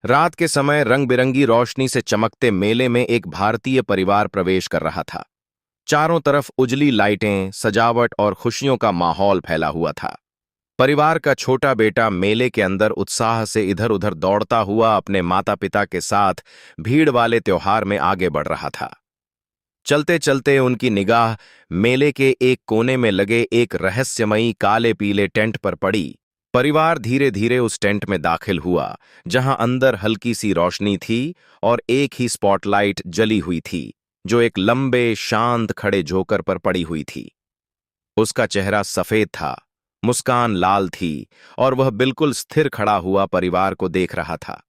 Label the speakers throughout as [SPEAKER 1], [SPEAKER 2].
[SPEAKER 1] रात के समय रंग बिरंगी रोशनी से चमकते मेले में एक भारतीय परिवार प्रवेश कर रहा था। चारों तरफ उजली लाइटें, सजावट और खुशियों का माहौल फैला हुआ था। परिवार का छोटा बेटा मेले के अंदर उत्साह से इधर उधर दौड़ता हुआ अपने माता पिता के साथ भीड़ वाले त्योहार में आगे बढ़ रहा था। चलते चलते उनकी निगाह मेले के एक कोने में लगे एक रहस्यमयी काले पीले टेंट पर पड़ी। परिवार धीरे धीरे उस टेंट में दाखिल हुआ, जहां अंदर हल्की सी रोशनी थी और एक ही स्पॉटलाइट जली हुई थी, जो एक लंबे शांत खड़े जोकर पर पड़ी हुई थी। उसका चेहरा सफेद था, मुस्कान लाल थी और वह बिल्कुल स्थिर खड़ा हुआ परिवार को देख रहा था।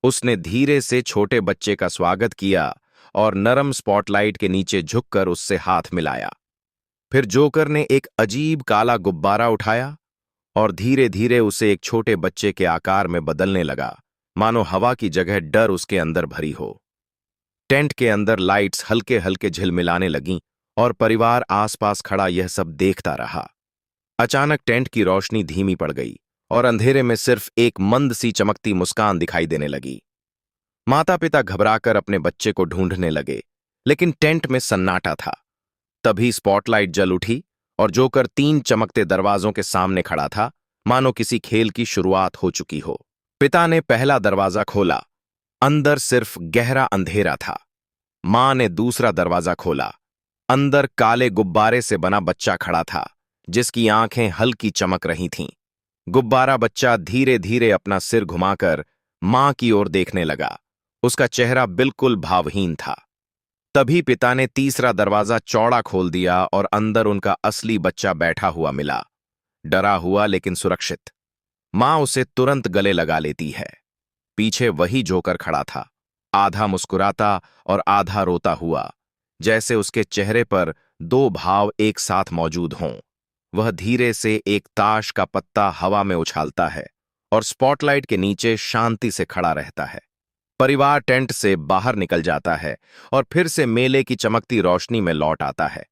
[SPEAKER 1] उसने धीरे से छोटे बच्चे का स्वागत किया और नरम स्पॉटलाइट के नीचे झुककर उससे हाथ मिलाया। फिर जोकर ने एक अजीब काला गुब्बारा उठाया और धीरे धीरे उसे एक छोटे बच्चे के आकार में बदलने लगा, मानो हवा की जगह डर उसके अंदर भरी हो। टेंट के अंदर लाइट्स हल्के हल्के झिलमिलाने लगीं और परिवार आसपास खड़ा यह सब देखता रहा। अचानक टेंट की रोशनी धीमी पड़ गई और अंधेरे में सिर्फ एक मंद सी चमकती मुस्कान दिखाई देने लगी। माता पिता घबराकर अपने बच्चे को ढूंढने लगे, लेकिन टेंट में सन्नाटा था। तभी स्पॉटलाइट जल उठी और जोकर तीन चमकते दरवाजों के सामने खड़ा था, मानो किसी खेल की शुरुआत हो चुकी हो। पिता ने पहला दरवाजा खोला। अंदर सिर्फ गहरा अंधेरा था। मां ने दूसरा दरवाजा खोला। अंदर काले गुब्बारे से बना बच्चा खड़ा था, जिसकी आंखें हल्की चमक रही थीं। गुब्बारा बच्चा धीरे धीरे अपना सिर घुमाकर मां की ओर देखने लगा। उसका चेहरा बिल्कुल भावहीन था। तभी पिता ने तीसरा दरवाजा चौड़ा खोल दिया और अंदर उनका असली बच्चा बैठा हुआ मिला, डरा हुआ लेकिन सुरक्षित। मां उसे तुरंत गले लगा लेती है। पीछे वही जोकर खड़ा था, आधा मुस्कुराता और आधा रोता हुआ, जैसे उसके चेहरे पर दो भाव एक साथ मौजूद हों। वह धीरे से एक ताश का पत्ता हवा में उछालता है और स्पॉटलाइट के नीचे शांति से खड़ा रहता है। परिवार टेंट से बाहर निकल जाता है और फिर से मेले की चमकती रोशनी में लौट आता है,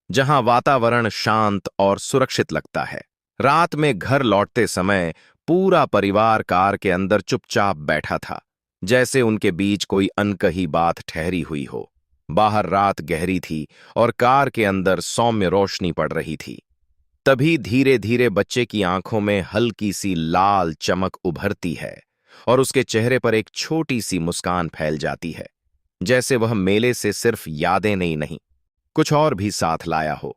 [SPEAKER 1] जहां वातावरण शांत और सुरक्षित लगता है। रात में घर लौटते समय पूरा परिवार कार के अंदर चुपचाप बैठा था, जैसे उनके बीच कोई अनकही बात ठहरी हुई हो। बाहर रात गहरी थी और कार के अंदर सौम्य रोशनी पड़ रही थी। तभी धीरे धीरे बच्चे की आंखों में हल्की सी लाल चमक उभरती है और उसके चेहरे पर एक छोटी सी मुस्कान फैल जाती है, जैसे वह मेले से सिर्फ यादें नहीं, कुछ और भी साथ लाया हो।